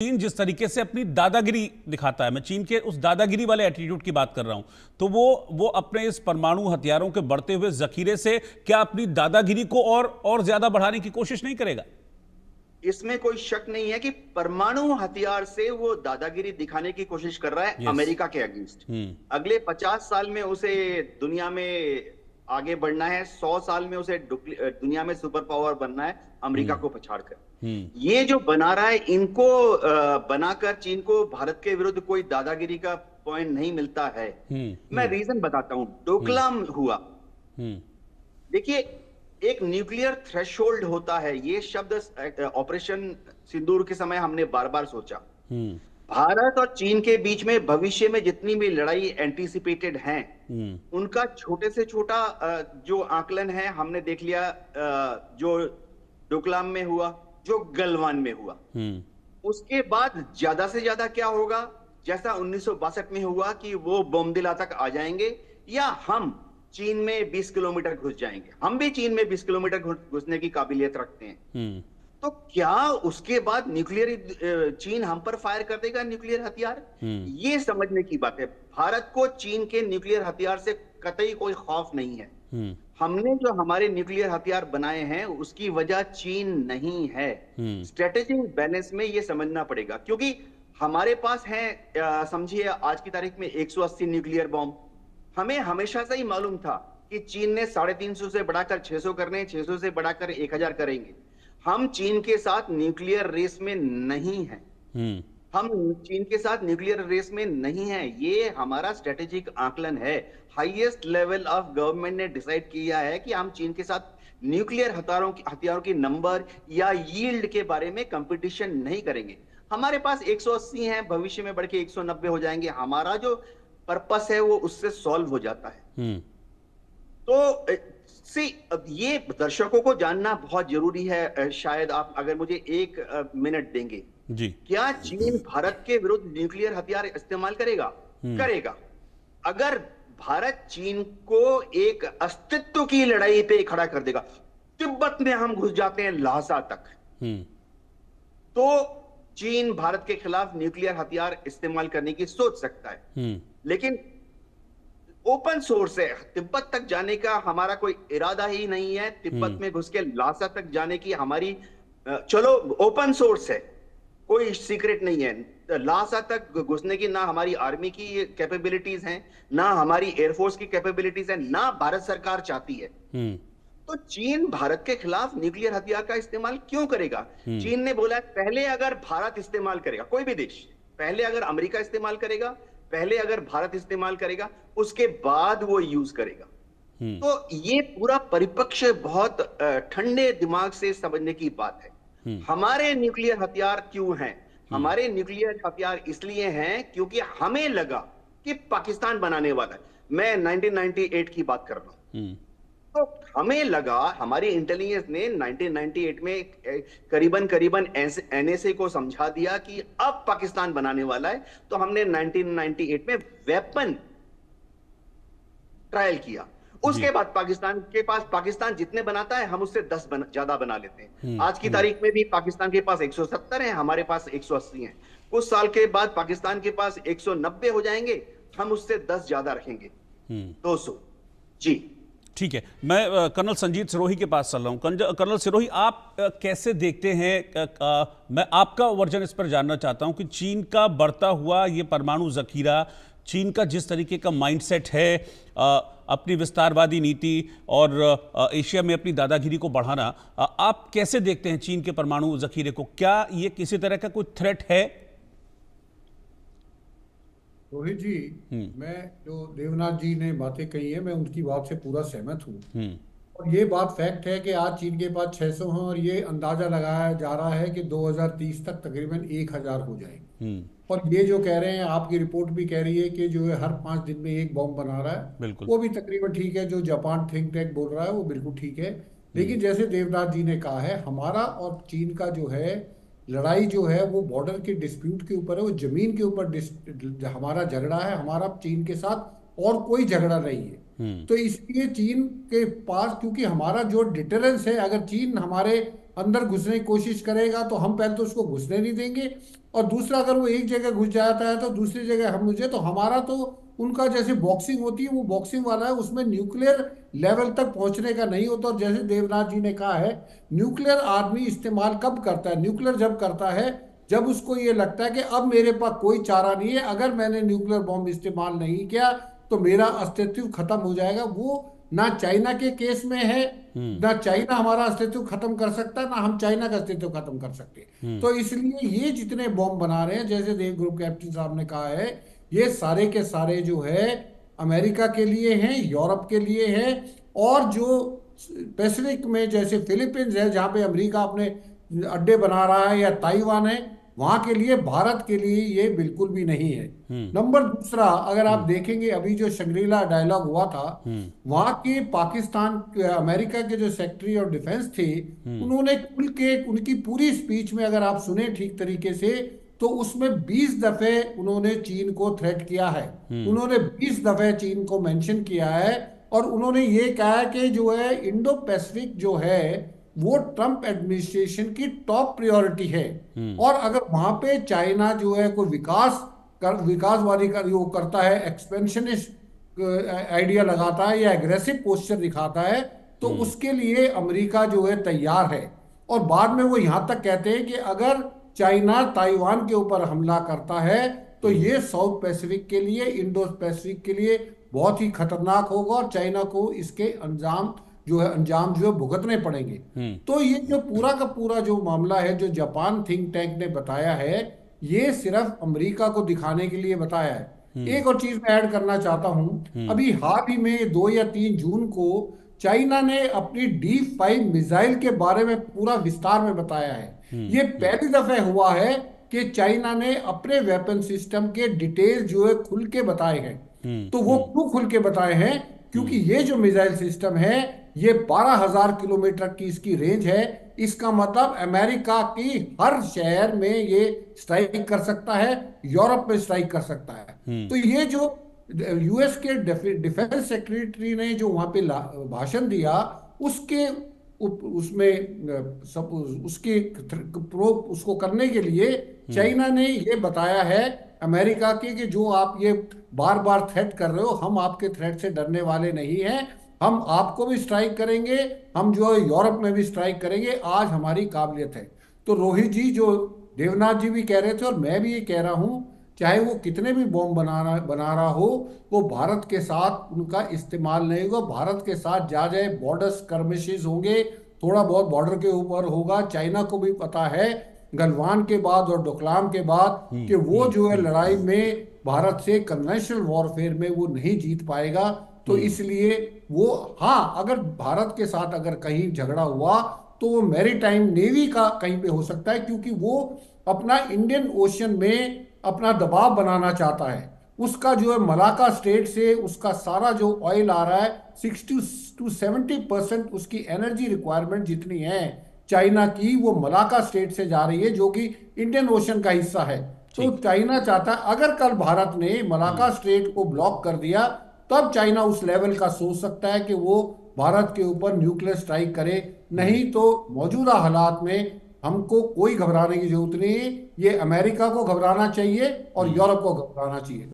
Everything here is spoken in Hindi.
चीन जिस तरीके से अपनी दादागिरी दिखाता है, मैं चीन के उस दादागिरी वाले एटीट्यूड की बात कर रहा हूं, तो वो अपने इस परमाणु हथियारों के बढ़ते हुए जखीरे से क्या अपनी दादागिरी को और ज्यादा बढ़ाने की कोशिश नहीं करेगा? इसमें कोई शक नहीं है कि परमाणु हथियार से वो दादागिरी दिखाने की कोशिश कर रहा है अमेरिका के अगेंस्ट। अगले 50 साल में उसे दुनिया में आगे बढ़ना है, 100 साल में उसे दुनिया में सुपर पावर बनना है अमेरिका को पछाड़कर। ये जो बना रहा है, इनको बनाकर चीन को भारत के विरुद्ध कोई दादागिरी का पॉइंट नहीं मिलता है। मैं रीजन बताता हूं। डोकलाम हुआ, देखिए एक न्यूक्लियर थ्रेशोल्ड होता है, ये शब्द ऑपरेशन सिंदूर के समय हमने बार बार सोचा। भारत और चीन के बीच में भविष्य में जितनी भी लड़ाई एंटीसिपेटेड हैं, उनका छोटे से छोटा जो आकलन है हमने देख लिया, जो डोकलाम में हुआ, जो गलवान में हुआ। उसके बाद ज्यादा से ज्यादा क्या होगा, जैसा 1962 में हुआ कि वो बोमदिला तक आ जाएंगे या हम चीन में 20 किलोमीटर घुस जाएंगे। हम भी चीन में 20 किलोमीटर घुसने की काबिलियत रखते हैं। तो क्या उसके बाद न्यूक्लियर चीन हम पर फायर कर देगा न्यूक्लियर हथियार? ये समझने की बात है। भारत को चीन के न्यूक्लियर हथियार से कतई कोई खौफ नहीं है। हमने जो हमारे न्यूक्लियर हथियार बनाए हैं उसकी वजह चीन नहीं है। स्ट्रेटेजिक बैलेंस में ये समझना पड़ेगा, क्योंकि हमारे पास है, समझिए आज की तारीख में 180 न्यूक्लियर बॉम्ब। हमें हमेशा से ही मालूम था कि चीन ने 350 से बढ़ाकर 600 करने, 600 से बढ़ाकर 1000 करेंगे। हम चीन के साथ न्यूक्लियर रेस में नहीं है। हम चीन के साथ न्यूक्लियर रेस में नहीं है। ये हमारा स्ट्रेटेजिक आकलन है। हाईएस्ट लेवल ऑफ गवर्नमेंट ने डिसाइड किया है कि हम चीन के साथ न्यूक्लियर हथियारों की नंबर या यील्ड के बारे में कंपटीशन नहीं करेंगे। हमारे पास 180 हैं, भविष्य में बढ़ के 190 हो जाएंगे। हमारा जो पर्पस है वो उससे सॉल्व हो जाता है। तो अब ये दर्शकों को जानना बहुत जरूरी है। शायद आप अगर मुझे 1 मिनट देंगे जी। क्या चीन भारत के विरुद्ध न्यूक्लियर हथियार इस्तेमाल करेगा? करेगा। अगर भारत चीन को एक अस्तित्व की लड़ाई पे खड़ा कर देगा, तिब्बत में हम घुस जाते हैं लासा तक, तो चीन भारत के खिलाफ न्यूक्लियर हथियार इस्तेमाल करने की सोच सकता है। लेकिन ओपन सोर्स है, तिब्बत तक जाने का हमारा कोई इरादा ही नहीं है। तिब्बत में घुस के लासा तक जाने की हमारी, चलो ओपन सोर्स है, कोई सीक्रेट नहीं है। लासा तक घुसने की ना हमारी आर्मी की कैपेबिलिटीज हैं, ना हमारी एयरफोर्स की कैपेबिलिटीज हैं, ना भारत सरकार चाहती है। तो चीन भारत के खिलाफ न्यूक्लियर हथियार का इस्तेमाल क्यों करेगा? चीन ने बोला पहले अगर भारत इस्तेमाल करेगा, कोई भी देश, पहले अगर अमेरिका इस्तेमाल करेगा, पहले अगर भारत इस्तेमाल करेगा, उसके बाद वो यूज करेगा। तो ये पूरा परिपक्ष बहुत ठंडे दिमाग से समझने की बात है। हमारे न्यूक्लियर हथियार क्यों हैं? हमारे न्यूक्लियर हथियार इसलिए हैं क्योंकि हमें लगा कि पाकिस्तान बनाने वाला है। मैं 1998 की बात कर रहा हूं। तो हमें लगा, हमारी इंटेलिजेंस ने 1998 में करीबन एनएसए को समझा दिया कि अब पाकिस्तान बनाने वाला है। तो हमने 1998 में वेपन ट्रायल किया। उसके बाद पाकिस्तान जितने बनाता है हम उससे 10 ज्यादा बना लेते हैं। आज की तारीख में भी पाकिस्तान के पास 170 है, हमारे पास 180 है। कुछ साल के बाद पाकिस्तान के पास 190 हो जाएंगे, हम उससे 10 ज्यादा रखेंगे, 200। जी ठीक है, मैं कर्नल संजीत सिरोही के पास चल रहा हूं। कर्नल सिरोही, आप कैसे देखते हैं, मैं आपका वर्जन इस पर जानना चाहता हूं कि चीन का बढ़ता हुआ ये परमाणु जखीरा, चीन का जिस तरीके का माइंडसेट है, अपनी विस्तारवादी नीति और एशिया में अपनी दादागिरी को बढ़ाना, आप कैसे देखते हैं चीन के परमाणु जखीरे को? क्या ये किसी तरह का कोई थ्रेट है? रोहित जी, मैं जो देवनाथ जी ने बातें कही है, मैं उनकी बात से पूरा सहमत हूँ। और ये बात फैक्ट है कि आज चीन के पास 600 हैं और ये अंदाजा लगाया जा रहा है कि 2030 तक तकरीबन 1000 हो जाएंगे। और ये जो कह रहे हैं, आपकी रिपोर्ट भी कह रही है कि जो है हर 5 दिन में एक बॉम्ब बना रहा है, वो भी तकरीबन ठीक है। जो जापान थिंक टैंक बोल रहा है वो बिल्कुल ठीक है। लेकिन जैसे देवनाथ जी ने कहा है, हमारा और चीन का जो है लड़ाई जो है वो बॉर्डर के डिस्प्यूट के ऊपर है, वो जमीन के ऊपर हमारा झगड़ा है, हमारा चीन के साथ और कोई झगड़ा नहीं है। तो इसलिए चीन के पास, क्योंकि हमारा जो डिटरेंस है, अगर चीन अंदर घुसने की कोशिश करेगा तो हम पहले तो उसको घुसने नहीं देंगे, और दूसरा अगर वो एक जगह घुस जाता है तो दूसरी जगह हम मुझे तो हमारा तो उनका जैसे बॉक्सिंग होती है वो बॉक्सिंग वाला है, उसमें न्यूक्लियर लेवल तक पहुंचने का नहीं होता। और जैसे देवनाथ जी ने कहा है, न्यूक्लियर आदमी इस्तेमाल कब करता है? न्यूक्लियर जब करता है जब उसको ये लगता है कि अब मेरे पास कोई चारा नहीं है, अगर मैंने न्यूक्लियर बॉम्ब इस्तेमाल नहीं किया तो मेरा अस्तित्व खत्म हो जाएगा। वो ना चाइना के केस में है, ना चाइना हमारा अस्तित्व खत्म कर सकता है, ना हम चाइना का अस्तित्व खत्म कर सकते। तो इसलिए ये जितने बॉम्ब बना रहे हैं, जैसे देव ग्रुप कैप्टन साहब ने कहा है, ये सारे के सारे जो है अमेरिका के लिए हैं, यूरोप के लिए हैं, और जो पैसिफिक में जैसे फिलीपींस है जहाँ पे अमेरिका अपने अड्डे बना रहा है, या ताइवान है, वहां के लिए, भारत के लिए ये बिल्कुल भी नहीं है। नंबर दूसरा, अगर आप देखेंगे अभी जो शंग्रीला डायलॉग हुआ था, वहां के पाकिस्तान अमेरिका के जो सेक्रेटरी ऑफ डिफेंस थे, उन्होंने खुल के उनकी पूरी स्पीच में अगर आप सुने ठीक तरीके से तो उसमें 20 दफे उन्होंने चीन को थ्रेट किया है। उन्होंने 20 दफे चीन को मेंशन किया है, और उन्होंने ये कहा है कि जो है इंडो पैसिफिक जो है वो ट्रंप एडमिनिस्ट्रेशन की टॉप प्रायोरिटी है। और अगर वहां पे चाइना जो है कोई विकासवादी वो करता है, एक्सपेंशनिस्ट आइडिया लगाता है या एग्रेसिव पोस्चर दिखाता है, तो उसके लिए अमेरिका जो है तैयार है। और बाद में वो यहां तक कहते हैं कि अगर चाइना ताइवान के ऊपर हमला करता है तो ये साउथ पैसिफिक के लिए, इंडो पैसिफिक के लिए बहुत ही खतरनाक होगा, और चाइना को इसके अंजाम जो है भुगतने पड़ेंगे। तो ये जो पूरा का पूरा जो मामला है, जो जापान थिंक टैंक ने बताया है, ये सिर्फ अमेरिका को दिखाने के लिए बताया है। एक और चीज मैं ऐड करना चाहता हूं, अभी हाल ही में 2 या 3 जून को चाइना ने अपनी D5 मिसाइल के बारे में पूरा विस्तार में बताया है। ये पहली दफे हुआ है कि चाइना ने अपने वेपन सिस्टम के डिटेल जो है खुल के बताए हैं। तो वो क्यों खुल के बताए हैं? क्योंकि ये जो मिसाइल सिस्टम है ये 12,000 किलोमीटर की इसकी रेंज है। इसका मतलब अमेरिका की हर शहर में ये स्ट्राइक कर सकता है, यूरोप में स्ट्राइक कर सकता है। तो ये जो यूएस के डिफेंस सेक्रेटरी ने जो वहां पे भाषण दिया, उसके उसमें सब उसके उसको करने के लिए चाइना ने ये बताया है अमेरिका के कि जो आप ये बार बार थ्रेट कर रहे हो, हम आपके थ्रेट से डरने वाले नहीं हैं, हम आपको भी स्ट्राइक करेंगे, हम जो यूरोप में भी स्ट्राइक करेंगे, आज हमारी काबिलियत है। तो रोहित जी, जो देवनाथ जी भी कह रहे थे और मैं भी ये कह रहा हूं, चाहे वो कितने भी बॉम्ब बना रहा हो, वो भारत के साथ उनका इस्तेमाल नहीं होगा। भारत के साथ जाए बॉर्डर स्कर्मिशेस होंगे, थोड़ा बहुत बॉर्डर के ऊपर होगा। चाइना को भी पता है गलवान के बाद और डोकलाम के बाद कि वो जो है लड़ाई में भारत से कन्वेंशनल वॉरफेयर में वो नहीं जीत पाएगा। तो इसलिए वो, हाँ, अगर भारत के साथ अगर कहीं झगड़ा हुआ तो वो मैरीटाइम नेवी का कहीं पे हो सकता है, क्योंकि वो अपना इंडियन ओशन में अपना दबाव बनाना चाहता है। उसका जो है मलाका स्टेट से उसका सारा जो ऑयल आ रहा है, 60 to 70% उसकी एनर्जी रिक्वायरमेंट जितनी है चाइना की, वो मलाका स्टेट से जा रही है, जो कि इंडियन ओशन का हिस्सा है। तो चाइना चाहता है अगर कल भारत ने मलाका स्टेट को ब्लॉक कर दिया, तब चाइना उस लेवल का सोच सकता है कि वो भारत के ऊपर न्यूक्लियर स्ट्राइक करे। नहीं तो मौजूदा हालात में हमको कोई घबराने की जरूरत नहीं है। ये अमेरिका को घबराना चाहिए और यूरोप को घबराना चाहिए।